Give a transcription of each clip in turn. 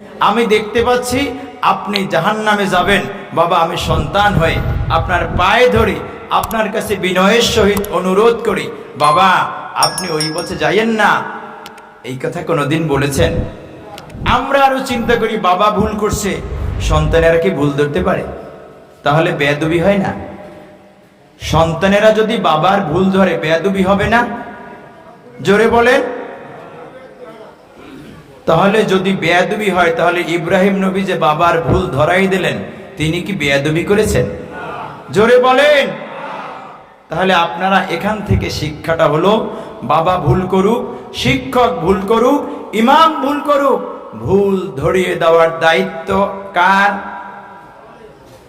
আমি দেখতে পাচ্ছি আপনি জাহান্নামে যাবেন, বাবা আমি সন্তান হয়ে আপনার পায়ে ধরি, আপনার কাছে বিনয়ের সহিত অনুরোধ করি, বাবা আপনি ওই পথে যাইয়েন না। এই কথা কোনোদিন বলেছেন? আমরা আরো চিন্তা করি বাবা ভুল করছে, সন্তানেরা কি ভুল ধরতে পারে? তাহলে বেয়াদবি হয় না? সন্তানেরা যদি বাবার ভুল ধরে বেয়াদবি হবে না? জোরে বলেন। তাহলে যদি বেয়াদবি হয়, তাহলে ইব্রাহিম নবী যে বাবার ভুল ধরাই দিলেন, তিনি কি বেয়াদবি করেছেন? জোরে বলেন। তাহলে আপনারা এখান থেকে শিক্ষাটা হলো, বাবা ভুল করুক, শিক্ষক ভুল করুক, ইমাম ভুল করুক, ভুল ধরিয়ে দেওয়ার দায়িত্ব কার?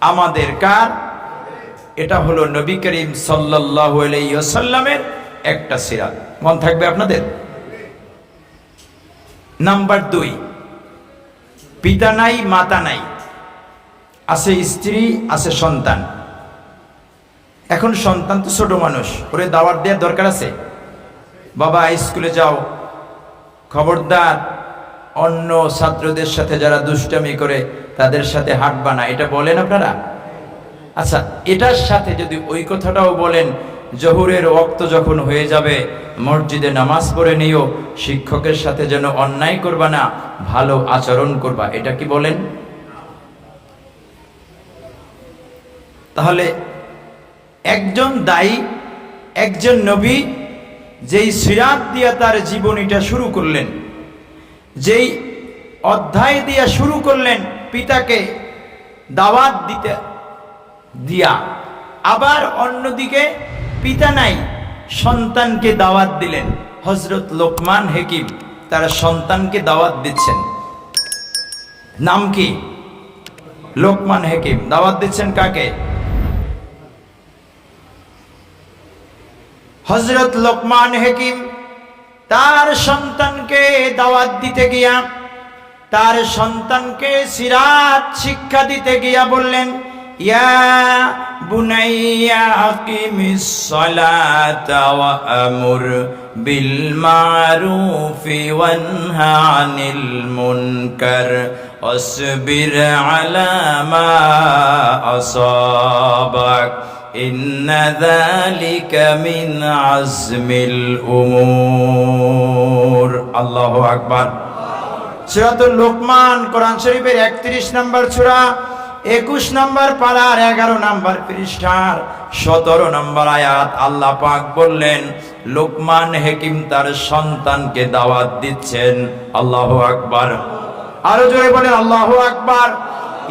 আমাদের। কার? এটা হলো নবী করিম সাল্লাল্লাহু আলাইহি ওয়াসাল্লামের একটা সিরাত। মন থাকবে আপনাদের? নাম্বার 2, পিতা নাই মাতা নাই, আছে স্ত্রী, আছে সন্তান। এখন সন্তান তো ছোট মানুষ, ওরে দাওয়াত দেওয়ার দরকার আছে? বাবা স্কুলে যাও, খবরদার অন্য ছাত্রদের সাথে যারা দুষ্টামি করে তাদের সাথে হাঁটবা না, এটা বলেন আপনারা? আচ্ছা, এটার সাথে যদি ওই কথাটাও বলেন, জোহরের ওয়াক্ত যখন হয়ে যাবে মসজিদে নামাজ পড়ে নিও, শিক্ষকের সাথে যেন অন্যায় করবা না, ভালো আচরণ করবা, এটা কি বলেন? তাহলে একজন দায়ী, একজন নবী যেই সিরাত দিয়া তার জীবনীটা শুরু করলেন, যেই অধ্যায় দিয়া শুরু করলেন, পিতাকে দাওয়াত দিতে দিয়া, আবার অন্যদিকে পিতা নাই, সন্তানকে দাওয়াত দিলেন। হযরত লোকমান হাকিম তার সন্তানকে দাওয়াত দিচ্ছেন। নাম কি? লোকমান হাকিম। দাওয়াত দিচ্ছেন কাকে? হযরত লোকমান হাকিম তার সন্তানকে দাওয়াত দিতে গিয়া, তার সন্তানকে সিরাত শিক্ষা দিতে গিয়া বললেন, ইয়া বুনাইয়া আকিমিস সালাতা ওয়া আমুর বিল মারুফি ওয়ানহা আনিল মুনকার ওয়াসবির আলা মা আসাবাক ইন্না যালিকা মিন আজমিল উমুর। আল্লাহু আকবার। সূরাতুল লোকমান, কোরআন শরীফের 31 নম্বর সূরা, 21 নম্বর পারার 11 নম্বর পৃষ্ঠার 17 নম্বর আয়াত। আল্লাহ পাক বললেন, লোকমান হাকিম তার সন্তানকে দাওয়াত দিচ্ছেন। আল্লাহু আকবার। আরো জোরে বলেন আল্লাহু আকবার।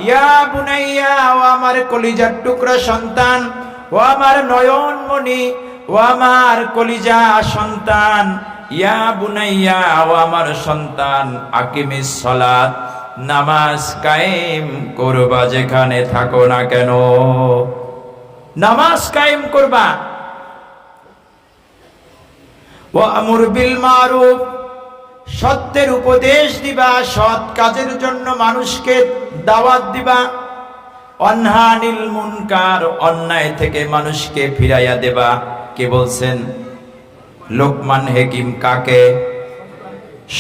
ইয়া বুনাইয়া, ও আমার কলিজার টুকরা সন্তান, ও আমার নয়নমণি, ও আমার কলিজা সন্তান, ইয়া বুনাইয়া, ও আমার সন্তান, আকিমিস সালাত, নামাজ কায়েম করবা, যেখানে থাকো না কেন নামাজ কায়েম করবা। ওয়া আমুর বিল মারুফ, সত্যের উপদেশ দিবা, সৎ কাজের জন্য মানুষকে দাওয়াত দিবা। অনহা আনিল মুনকার, অন্যায় থেকে মানুষকে ফিরাইয়া দেবা। কে বলছেন? লোকমান হাকিম। কাকে?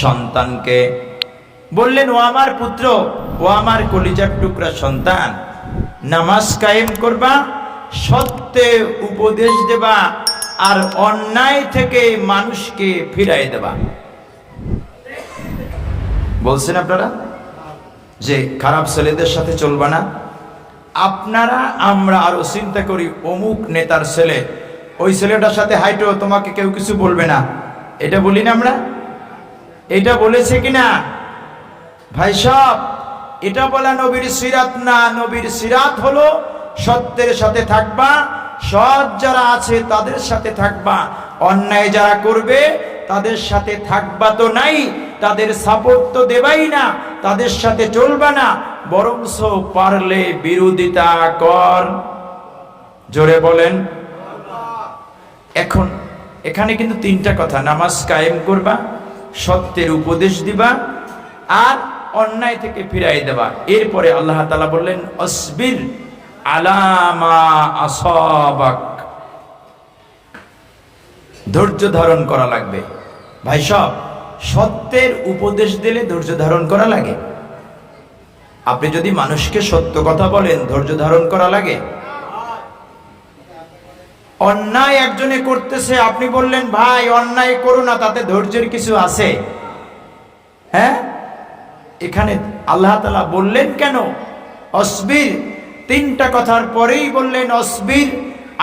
সন্তানকে বললেন, ও আমার পুত্র, ও আমার কলিজার টুকরা সন্তান, নামাজ কায়েম করবা, সত্যে উপদেশ দেবা, আর অন্যায় থেকে মানুষকে ফিরাই দেবা। বলছেন আপনারা যে খারাপ ছেলেদের সাথে চলবা না। আপনারা, আমরা আরো চিন্তা করি, অমুক নেতার ছেলে, ওই ছেলেটার সাথে হাইটো, তোমাকে কেউ কিছু বলবে না, এটা বলি না আমরা? এটা বলেছে কিনা ভাই সব? এটা বলা নবীর সিরাত না। নবীর সিরাত হলো সত্যের সাথে থাকবা, সৎ যারা আছে তাদের সাথে থাকবা, অন্যায় যারা করবে তাদের সাথে থাকবা তো নাই, তাদের সাপোর্ট তো দেবাই না, তাদের সাথে চলবা না, বরংস পারলে বিরোধিতা কর। জোরে বলেন। এখন এখানে কিন্তু 3টা কথা, নামাজ কায়েম করবা, সত্যের উপদেশ দিবা, আর অন্যায় থেকে ফিরাই দেবা। এরপরে আল্লাহ তাআলা বললেন, আসবির আলা মা আসাবাক, ধৈর্য ধারণ করা লাগবে। ভাই সব, সত্যের উপদেশ দিলে ধৈর্য ধারণ করা লাগে। আপনি যদি মানুষকে সত্য কথা বলেন, ধৈর্য ধারণ করা লাগে। অন্যায় একজনে করতেছে, আপনি বললেন ভাই অন্যায় করো না, তাতে ধৈর্যের কিছু আছে? হ্যাঁ, এখানে আল্লাহ তাআলা বললেন কেন অসবির, তিনটা কথার পরেই বললেন অসবির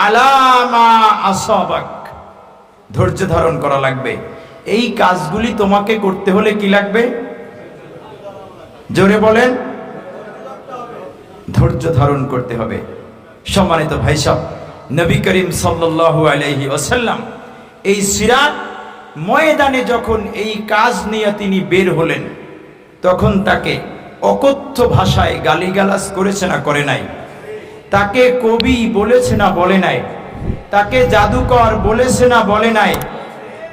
আলা মা আসাবাক, ধৈর্য ধারণ করা লাগবে। এই কাজগুলি তোমাকে করতে হলে কি লাগবে? জোরে বলেন, ধৈর্য ধারণ করতে হবে। সম্মানিত ভাই সাহেব, নবী করিম সাল্লাল্লাহু আলাইহি ওয়াসাল্লাম এই সিরাত ময়দানে যখন এই কাজ নিয়ে তিনি বের হলেন, তখন তাকে অকথ্য ভাষায় গালিগালাজ করেছে না করে নাই? তাকে কবি বলেছে না বলে নাই? তাকে জাদুকর বলেছে না বলে নাই?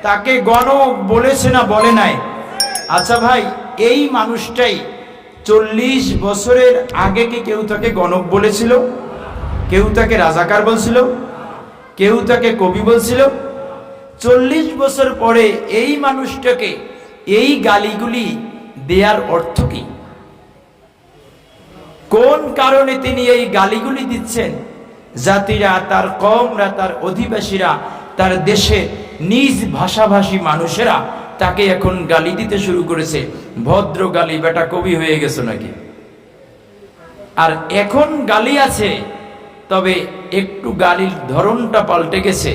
তাকে গণক বলেছে না বলে নাই? আচ্ছা ভাই, এই মানুষটাই 40 বছরের আগে কি কেউ তাকে গণক বলেছিল? কেউ তাকে রাজাকার বলছিল? কেউ তাকে কবি বলছিল? 40 বছর পরে এই মানুষটাকে এই গালিগুলি দেয়ার অর্থ কি? কোন কারণে তিনি এই গালিগুলি দিচ্ছেন? জাতিরা, তার কওমরা, তার অধিবাসীরা, তার দেশে নিজ ভাষাভাষী মানুষেরা তাকে এখন গালি দিতে শুরু করেছে। ভদ্র গালি, বেটা কবি হয়ে গেছে নাকি? আর এখন গালি আছে, তবে একটু গালির ধরনটা পাল্টে গেছে।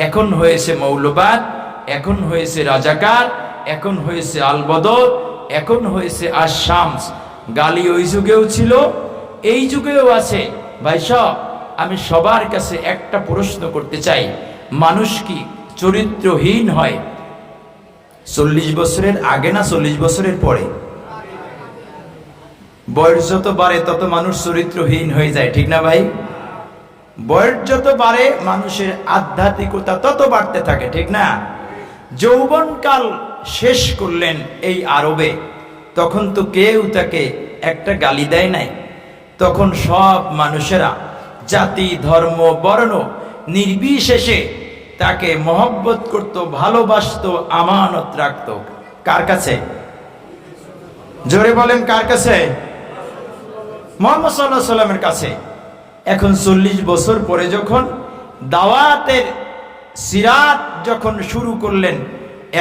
এখন হয়েছে মৌলবাদ, এখন হয়েছে রাজাকার, এখন হয়েছে আলবদর, এখন হয়েছে আশ-শামস। গালি ওই যুগেও ছিল, এই যুগেও আছে। ভাই সাহেব, আমি সবার কাছে একটা প্রশ্ন করতে চাই, মানুষ কি চরিত্রহীন হয় 40 বছরের আগে না 40 বছরের পরে? বয়স যত বাড়ে তত মানুষ চরিত্রহীন হয়ে যায়, ঠিক না ভাই? বয়স যত বাড়ে মানুষের আধ্যাত্মিকতা তত বাড়তে থাকে, ঠিক না? যৌবনকাল শেষ করলেন এই আরবে, তখন তো কেউ তাকে একটা গালি দেয় নাই। তখন সব মানুষেরা জাতি, ধর্ম, বর্ণ নির্বিশেষে তাকে মহব্বত করত, ভালোবাসত, আমানত রাখত। কার কাছে? জোরে বলেন, কার কাছে? মুহাম্মদ সাল্লাল্লাহু আলাইহি ওয়াসাল্লামের কাছে। এখন 40 বছর পরে যখন দাওয়াতের সিরাত যখন শুরু করলেন,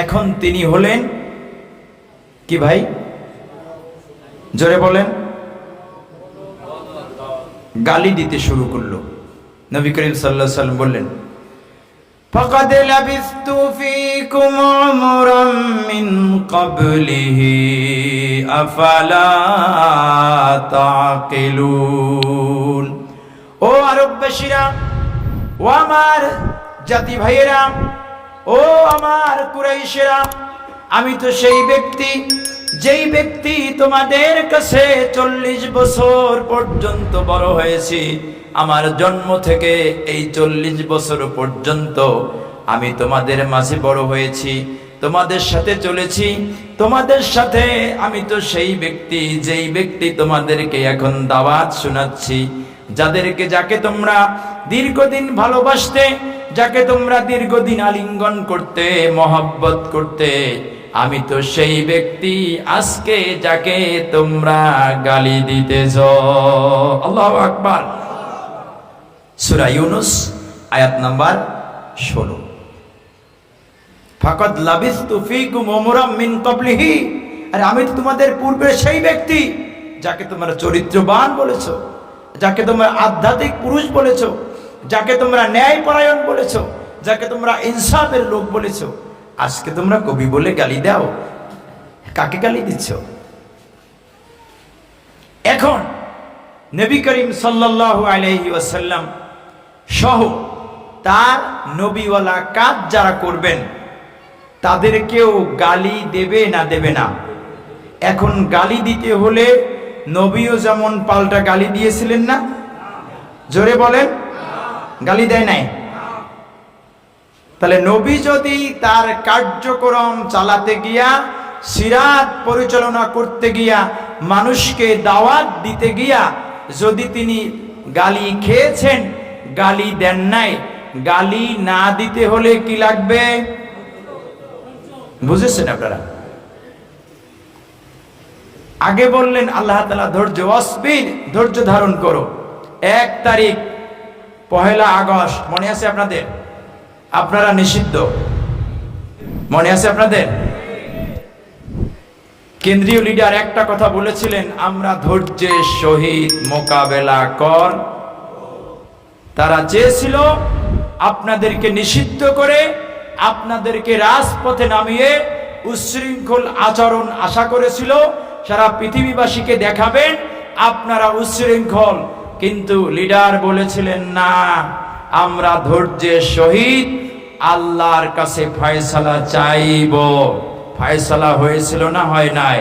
এখন তিনি হলেন কি ভাই? জোরে বলেন। গালি দিতে শুরু করলো। নবী করিম সাল্লাল্লাহু আলাইহি ওয়াসাল্লাম বললেন, ফাকাদ লাবিস্তু ফীকুম উমরাম মিন ক্বাবলিহি আফালা তাকিলুন। ও আরববাসীরা, ও আমার জাতি ভাইয়েরা, ও আমার কুরাইশেরা, আমি তো সেই ব্যক্তি যেই ব্যক্তি তোমাদের কাছে 40 বছর পর্যন্ত বড় হয়েছি। আমার জন্ম থেকে এই 40 বছর পর্যন্ত আমি তোমাদের মাঝে বড় হয়েছি, তোমাদের সাথে চলেছি, তোমাদের সাথে। আমি তো সেই ব্যক্তি যেই ব্যক্তি তোমাদেরকে এখন দাওয়াত শোনাচ্ছি, যাকে তোমরা দীর্ঘদিন ভালোবাসতে, যাকে তোমরা দীর্ঘদিন আলিঙ্গন করতে, মহব্বত করতে, আমি তো সেই ব্যক্তি আজকে যাকে তোমরা গালি দিতেছ। আল্লাহু আকবার। সূরা ইউনূস আয়াত নাম্বার 16। ফাকাদ লাবিস্তু ফীকুম উমরাম মিন ক্বাবলিহি, আর আমি তো তোমাদের পূর্বে সেই ব্যক্তি যাকে তোমরা চরিত্রবান বলেছো, যাকে তোমরা আধ্যাত্মিক পুরুষ বলেছো, যাকে তোমরা ন্যায়পরায়ণ বলেছো, যাকে তোমরা ইনসাফের লোক বলেছো। আজকে তোমরা কবি বলে গালি দাও। কাকে গালি দিচ্ছ? এখন নবী করিম সাল্লাল্লাহু আলাইহি ওয়াসাল্লাম সহ তার নবীওয়ালা কাজ যারা করবেন তাদেরকেও গালি দেবে না দেবে না? এখন গালি দিতে হলে নবীও যেমন পাল্টা গালি দিয়েছিলেন না? জোরে বলেন, গালি দেয় নাই? তাহলে নবী যদি তার কার্যক্রম চালাতে গিয়া, সিরাত পরিচালনা করতে গিয়া, মানুষকে দাওয়াত দিতে গিয়া যদি তিনি গালি খেয়েছেন, গালি দেন নাই, গালি না দিতে হলে কি লাগবে? বুঝেছেন আপনারা? আগে বললেন আল্লাহ তাআলা ধৈর্য, অসবির, ধৈর্য ধারণ করো। 1 তারিখ 1 আগস্ট মনে আছে আপনাদের? আপনারা নিষিদ্ধ, মনে আছে আপনাদের? কেন্দ্রীয় লিডার একটা কথা বলেছিলেন, আমরা ধৈর্যের সহিত মোকাবেলা কর। তারা চেয়েছিল আপনাদেরকে নিষিদ্ধ করে আপনাদেরকে রাজপথে নামিয়ে উচ্ছৃঙ্খল আচরণ আশা করেছিল, সারা পৃথিবীবাসীকে দেখাবেন আপনারা উচ্ছৃঙ্খল। কিন্তু লিডার বলেছিলেন না, আমরা ধৈর্যের সহিত আল্লাহর কাছে ফয়সালা চাইব। ফয়সালা হয়েছিল না হয় নাই?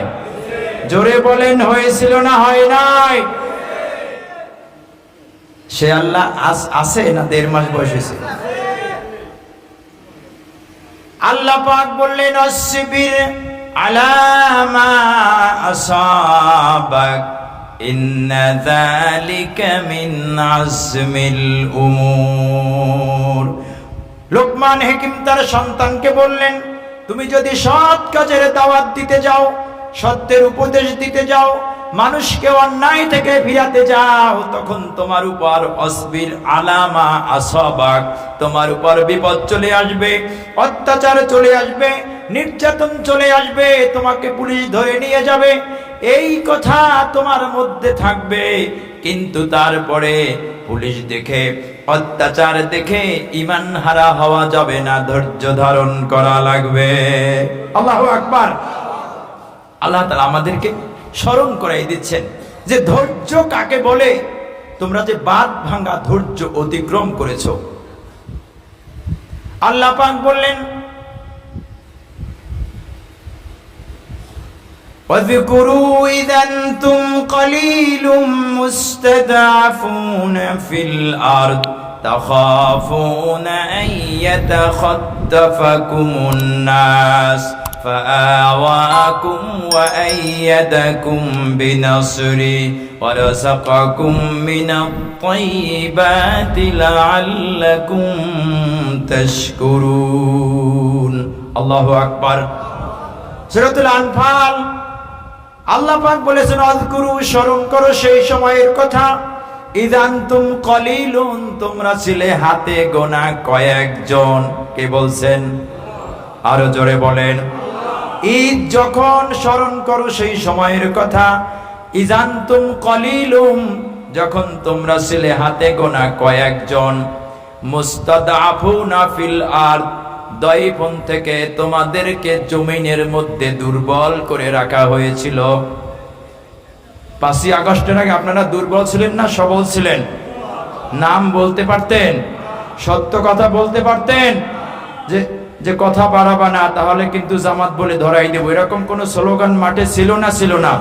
জোরে বলেন, হয়েছিল না হয় নাই? সে আল্লাহ আছে না 1.5 মাস বয়স হয়েছে? আল্লাহ পাক বললেন আসবির আলা মা আসাবাক ইন্না যালিকা মিন আজমিল উমুর। লোকমান হাকিম তার সন্তানকে বললেন, তুমি যদি সৎ কাজের দাওয়াত দিতে যাও, সত্যের উপদেশ দিতে যাও, মানুষকে অন্যায় থেকে ফিরাতে যাও, তখন তোমার উপর আসবির আলামা আসাবাক, তোমার উপর বিপদ চলে আসবে, অত্যাচার চলে আসবে, নির্যাতন চলে আসবে, তোমাকে পুলিশ ধরে নিয়ে যাবে, এই কথা তোমার মধ্যে থাকবে। কিন্তু তারপরে পুলিশ দেখে, অত্যাচার দেখে ঈমান হারা হওয়া যাবে না, ধৈর্য ধারণ করা লাগবে। আল্লাহু আকবার। আল্লাহ তাআলা আমাদেরকে স্মরণ করাই দিচ্ছেন যে ধৈর্য কাকে বলে। তোমরা যে বাঁধ ভাঙা ধৈর্য অতিক্রম করেছো, আল্লাহ পাক বললেন واذكروا إذا أنتم قليل مستضعفون في الأرض تخافون أن يتخطفكم الناس فآواكم وأيدكم بنصره ورزقكم من الطيبات لعلكم تشكرون الله أكبر সূরাতুল আনফাল আল্লাহ পাক বলেছেন আযকুরু, স্মরণ করো সেই সময়ের কথা, ইযান্তুম কলিলুন, তোমরা ছিলে হাতে গোনা কয়েকজন। কে বলছেন? আরো জোরে বলেন। ঈদ যখন, স্মরণ করো সেই সময়ের কথা, ইযান্তুম কলিলুম, যখন তোমরা ছিলে হাতে গোনা কয়েকজন, মুস্তাদআফুনা ফিল আরদ, দয়ফন থেকে তোমাদেরকে জমিনের মধ্যে দুর্বল করে রাখা হয়েছিল। 5ই আগস্টের আগে আপনারা দুর্বল ছিলেন না সবল ছিলেন? নাম বলতে পারতেন, সত্য কথা বলতে পারতেন, যে কথা বাড়াবা না তাহলে কিন্তু জামাত বলে ধরাই দেব, এরকম কোন স্লোগান মাঠে ছিল না? ছিল না?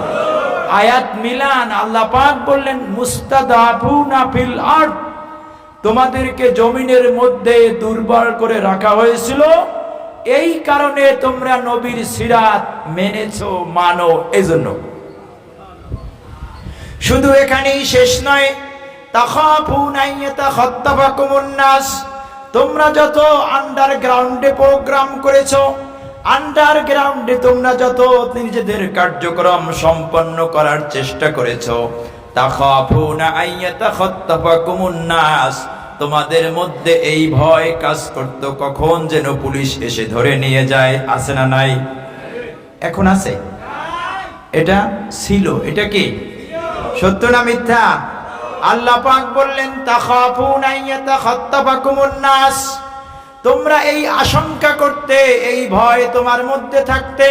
আয়াত মিলান। আল্লাহ পাক বললেন মুস্তাদাফুনা ফিল আরদ, তোমাদেরকে জমিনের মধ্যে দুর্বল করে রাখা হয়েছিল, এই কারণে তোমরা নবীর সিরাত মেনেছো, মানো। এজন্য শুধু এখানেই শেষ নয়, তাখাফুনা ইয়াতাখাত্তাফাকুমুন নাস, তোমরা যত আন্ডারগ্রাউন্ডে প্রোগ্রাম করেছো, আন্ডারগ্রাউন্ডে তোমরা যত নিজেদের কার্যক্রম সম্পন্ন করার চেষ্টা করেছো, তাখাফুনা আইয়াতাখাত্তাফাকুমুন নাস, তোমাদের মধ্যে এই ভয় কাজ করত কখন যেন পুলিশ এসে ধরে নিয়ে যায়। আছে না নাই? এখন আছে? এটা ছিল। এটা কি সত্য না মিথ্যা? আল্লাহ পাক বললেন তাখাফুনা আইয়াতাখাত্তাফাকুমুন নাস, তোমরা এই আশঙ্কা করতে, এই ভয় তোমার মধ্যে থাকতে,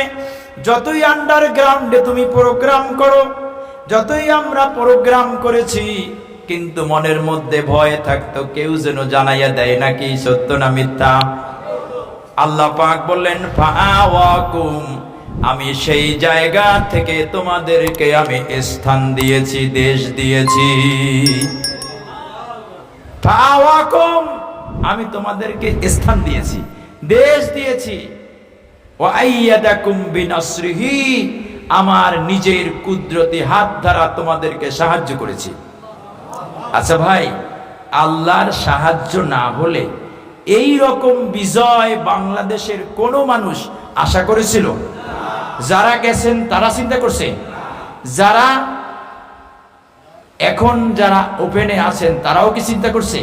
যতই আন্ডারগ্রাউন্ডে তুমি প্রোগ্রাম করো, যতই আমরা প্রোগ্রাম করেছি, কিন্তু মনের মধ্যে ভয় থাকতো কেউ যেন জানাইয়া দেয় নাকি। সত্য না মিথ্যা? আল্লাহ পাক বললেন ফাআওয়াকুম, আমি সেই জায়গা থেকে তোমাদেরকে আমি স্থান দিয়েছি, দেশ দিয়েছি। ফাআওয়াকুম, আমি তোমাদেরকে স্থান দিয়েছি, দেশ দিয়েছি। ওয়া আইয়াদাকুম বিনাসরিহি, আমার নিজের কুদরতি হাত দ্বারা তোমাদেরকে সাহায্য করেছি। আচ্ছা ভাই, আল্লাহর সাহায্য না হলে এই রকম বিজয় বাংলাদেশের কোন মানুষ আশা করেছিল? যারা গেছেন তারা চিন্তা করছে যারা এখন যারা ওপেনে আছেন তারাও কি চিন্তা করছে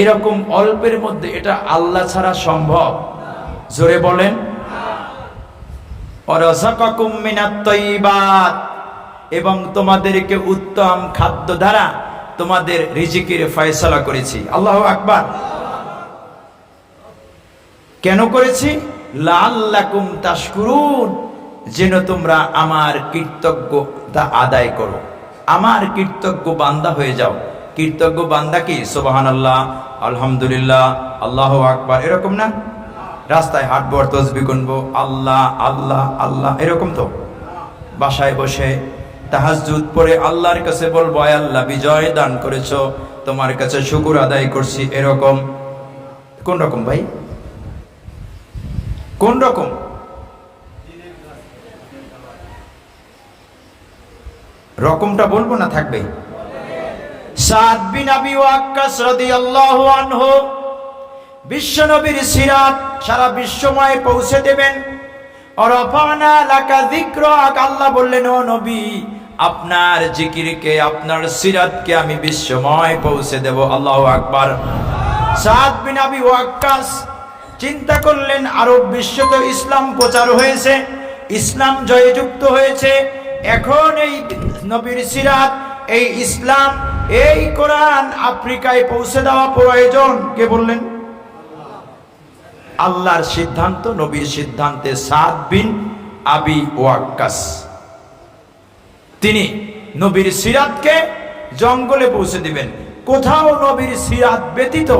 এরকম অল্পের মধ্যে এটা আল্লাহ ছাড়া সম্ভব? জোরে বলেন। ওয়ারাযাকাকুম মিনাত তাইয়্যিবাত, এবং তোমাদেরকে উত্তম খাদ্য দ্বারা তোমাদের রিজিকের ফয়সালা করেছি। আল্লাহু আকবার। কেন করেছি? লাআল্লাকুম তাশকুরুন, যেন তোমরা আমার কৃতজ্ঞতা আদায় করো, আমার কৃতজ্ঞ বান্দা হয়ে যাও। কৃতজ্ঞ বান্দা কি সুবহানাল্লাহ, আলহামদুলিল্লাহ, আল্লাহু আকবার, এরকম না? রাস্তায় হাঁটবো আর তাসবিহ গুনবো, আল্লাহ আল্লাহ আল্লাহ, এরকম তো? বাসায় বসে তাহাজ্জুদ পড়ে আল্লাহর কাছে বলবো, আয় আল্লাহ বিজয় দান করেছো, তোমার কাছে শুকর আদায় করছি, এরকম? কোন রকম ভাই? কোন রকম? রকমটা বলবো না থাকবে? সাদ বিন আবি ওয়াক্কাস রাদিয়াল্লাহু আনহু বিশ্ব নবীর সিরাত সারা বিশ্বময় পৌঁছে দেবেন। ওয়ারাফানা লাকা যিকরাক, আল্লাহ বললেন ও নবী আপনার জিকিরকে, আপনার সিরাতকে আমি বিশ্বময় পৌঁছে দেব। আল্লাহু আকবার। সাদ বিন আবি ওয়াক্কাস চিন্তা করলেন আরব বিশ্বতে ইসলাম প্রচার হয়েছে, ইসলাম জয়যুক্ত হয়েছে, এখন এই নবীর সিরাত, এই ইসলাম, এই কোরআন আফ্রিকায় পৌঁছে দেওয়া প্রয়োজন। কে বললেন? আল্লাহর সিদ্ধান্ত, নবীর সিদ্ধান্তে সাদ বিন আবি ওয়াক্কাস তিনি নবীর সিরাতকে জঙ্গলে পৌঁছে দিবেন। কোথাও নবীর সিরাত ব্যতীত,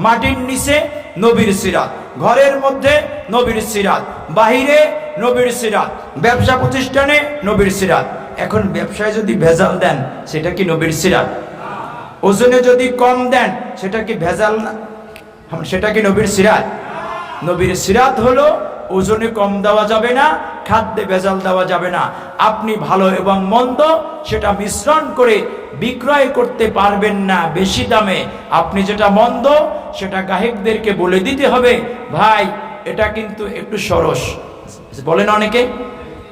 মাটির নিচে নবীর সিরাত, ঘরের মধ্যে নবীর সিরাত, বাহিরে নবীর সিরাত, ব্যবসা প্রতিষ্ঠানে নবীর সিরাত। এখন ব্যবসায় যদি ভেজাল দেন সেটা কি নবীর সিরাত? ওজনে যদি কম দেন সেটা কি ভেজাল না? সেটা কি নবীর সিরাত? নবীর সিরাত হলো ওজনে কম দেওয়া যাবে না, খাদ্যে ভেজাল দেওয়া যাবে না। আপনি ভালো এবং মন্দ সেটা মিশ্রণ করে বিক্রয় করতে পারবেন না বেশি দামে। আপনি যেটা মন্দ সেটা গ্রাহকদেরকে বলে দিতে হবে, ভাই এটা কিন্তু একটু সরস, বলেন অনেকে,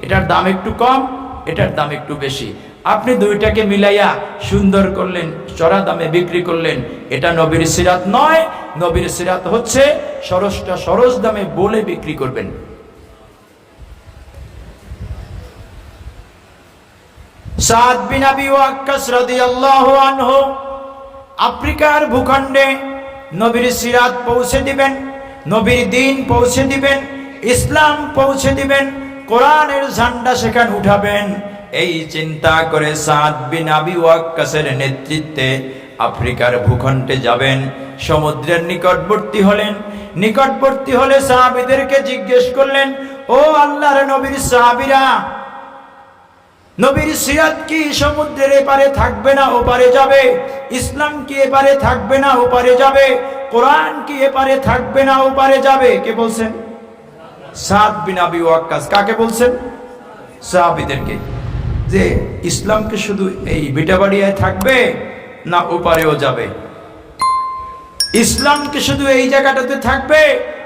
এটার দাম একটু কম, এটার দাম একটু বেশি। আপনি দুইটাকে মিলাইয়া সুন্দর করলেন, চড়া দামে বিক্রি করলেন, এটা নবীর সিরাত নয়। নবীর সিরাত হচ্ছে সরসটা সরস দামে বলে বিক্রি করবেন। সাদ বিন আবি ওয়াক্কাস রাদিয়াল্লাহু আনহু আফ্রিকার ভূখণ্ডে নবীর সিরাত পৌঁছে দিবেন, নবীর দ্বীন পৌঁছে দিবেন, ইসলাম পৌঁছে দিবেন, কোরআনের ঝান্ডা সেখানে উঠাবেন। এই চিন্তা করে সাদ বিন আবি ওয়াক্কাসের নেতৃত্বে আফ্রিকার ভূখণ্ডে যাবেন। সমুদ্রের নিকটবর্তী হলেন, নিকটবর্তী হলে সাহাবীদেরকে জিজ্ঞেস করলেন, ও আল্লাহর নবীর সাহাবীরা, নবীর সিরাত কি সমুদ্রের এপারে থাকবে না ওপারে যাবে? ইসলাম কি এপারে থাকবে না ওপারে যাবে? কোরআন কি এপারে থাকবে না ওপারে যাবে? কে বলছেন? সাদ বিন আবি ওয়াক্কাস। কাকে বলছেন? সাহাবীদেরকে। যে ইসলাম কি শুধু এই ভিটাবাড়িয়ায় থাকবে না ওপারেও যাবে? ইসলাম কি শুধু এই জায়গাটাতে থাকবে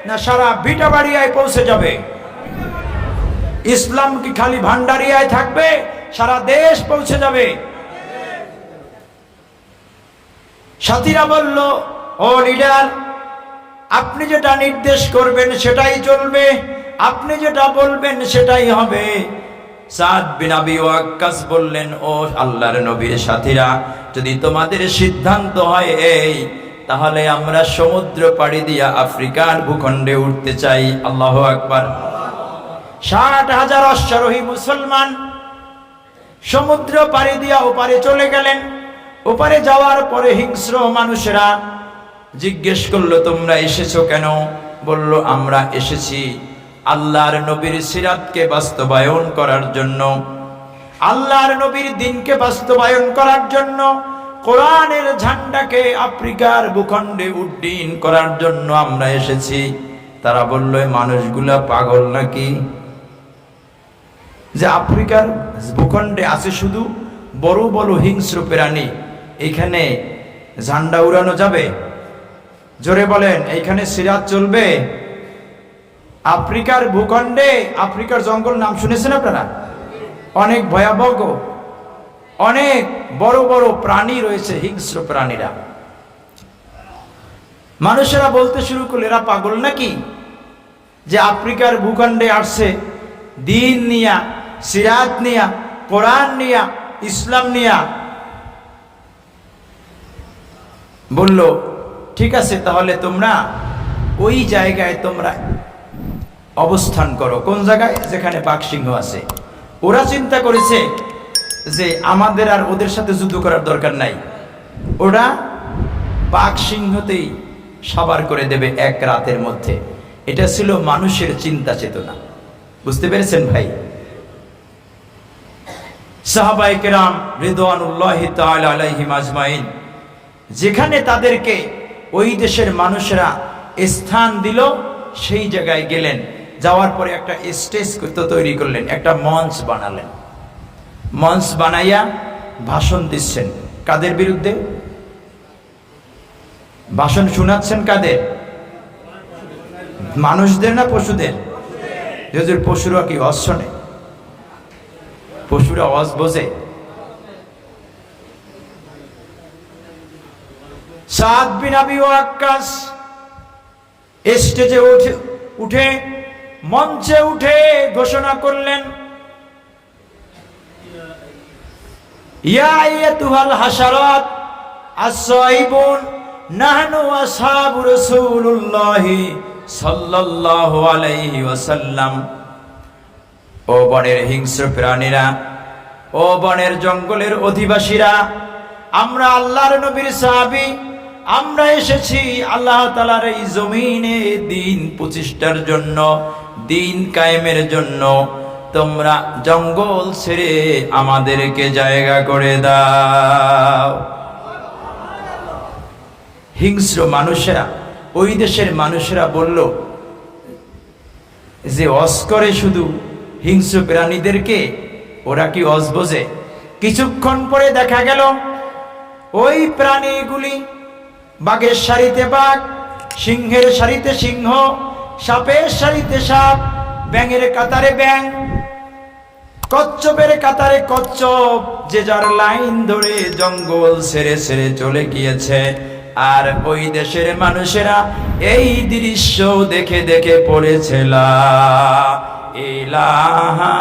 না সারা ভিটাবাড়িয়ায় পৌঁছে যাবে? ইসলাম কি খালি ভান্ডারিয়ায় থাকবে, সারা দেশ পৌঁছে যাবে? সাথীরা বলল, ও লিডার, আপনি যেটা নির্দেশ করবেন সেটাই চলবে, আপনি যেটা বলবেন সেটাই হবে। সাদ বিন আবি ওয়াক্কাস বললেন, ও আল্লাহর নবীর সাথীরা, যদি তোমাদের সিদ্ধান্ত হয় এই, তাহলে আমরা সমুদ্র পাড়ি দিয়া আফ্রিকার ভূখণ্ডে উঠতে চাই। আল্লাহু আকবার। 60,000 অশ্বারোহী মুসলমান সমুদ্র পাড়ি দিয়া ওপারে চলে গেলেন। ওপারে যাওয়ার পরে হিংস্র মানুষেরা জিজ্ঞেস করলো, তোমরা এসেছো কেন? বলল, আমরা এসেছি আল্লাহর নবীর সিরাতকে বাস্তবায়ন করার জন্য, আল্লাহর নবীর দ্বীনকে বাস্তবায়ন করার জন্য, কোরআনের ঝান্ডাকে আফ্রিকার ভূখণ্ডে উড্ডীন করার জন্য আমরা এসেছি। তারা বলল, মানুষগুলা পাগল নাকি? যে আফ্রিকার ভূখণ্ডে আছে শুধু বড় বড় হিংস্র প্রাণী, এখানে ঝান্ডা উড়ানো যাবে? জোরে বলেন, এইখানে সিরাত চলবে? আফ্রিকার ভূখণ্ডে, আফ্রিকার জঙ্গল নাম শুনেছেন আপনারা? অনেক ভয়াবহ, অনেক বড় বড় প্রাণী রয়েছে, হিংস্র প্রাণীরা। মানুষেরা বলতে শুরু করলো এরা পাগল নাকি, যে আফ্রিকার ভূখণ্ডে আসছে দিন নিয়া, সিরাত নিয়া, কোরআন নিয়া, ইসলাম নিয়া। বলল ঠিক আছে, তাহলে তোমরা ওই জায়গায় তোমরা অবস্থান করো। কোন জায়গায়? যেখানে বাঘ সিংহ আছে। ওরা চিন্তা করেছে যে আমাদের আর ওদের সাথে যুদ্ধ করার দরকার নাই, ওরা বাঘ সিংহতেই সাবার করে দেবে এক রাতের মধ্যে। এটা ছিল মানুষের চিন্তা চেতনা। বুঝতে পেরেছেন ভাই? সাহাবায়ে কেরাম রিদওয়ানুল্লাহি তাআলা আলাইহিম আজমাইন যেখানে তাদেরকে ওই দেশের মানুষেরা স্থান দিল, সেই জায়গায় গেলেন। যাওয়ার পরে একটা স্টেজ তৈরি করলেন, একটা মঞ্চ বানালেন। মঞ্চ বানাইয়া ভাষণ দিচ্ছেন। কাদের বিরুদ্ধে ভাষণ শোনাচ্ছেন? কাদের? মানুষদের না পশুদের? যদি পশুরা কি অজ শোনে? পশুরা অজ বোঝে? সাদ বিন আবি ওয়াক্কাস স্টেজে উঠে মঞ্চে উঠে ঘোষণা করলেন, ইয়া আইয়াতুহাল হাশারাত আস-সাইবুন নাহনু আসহাবু রাসূলুল্লাহি সাল্লাল্লাহু আলাইহি ওয়াসাল্লাম। ও বনের হিংস্র প্রাণীরা, ও বনের জঙ্গলের অধিবাসীরা, আমরা আল্লাহর নবীর সাহাবী, আমরা এসেছি আল্লাহ তাআলার এই জমিনে দিন প্রতিষ্ঠার জন্য, দিন কায়েমের জন্য। তোমরা জঙ্গল ছেড়ে আমাদেরকে জায়গা করে দাও। হিংস্র মানুষেরা, ওই দেশের মানুষেরা বলল যে অজ করে শুধু হিংস্র প্রাণীদেরকে, ওরা কি অজ বোঝে? কিছুক্ষণ পরে দেখা গেল ওই প্রাণীগুলি বাঘের সারিতে বাঘ, সিংহের সারিতে সিংহ, সাপের সারিতে সাপ, ব্যাঙের কাতারে ব্যাঙ, কচ্ছপের কাতারে কচ্ছপ, যে যার লাইন ধরে জঙ্গল ছেড়ে ছেড়ে চলে গিয়েছে। আর ওই দেশের মানুষেরা এই দৃশ্য দেখে দেখে পড়েছে লা ইলাহা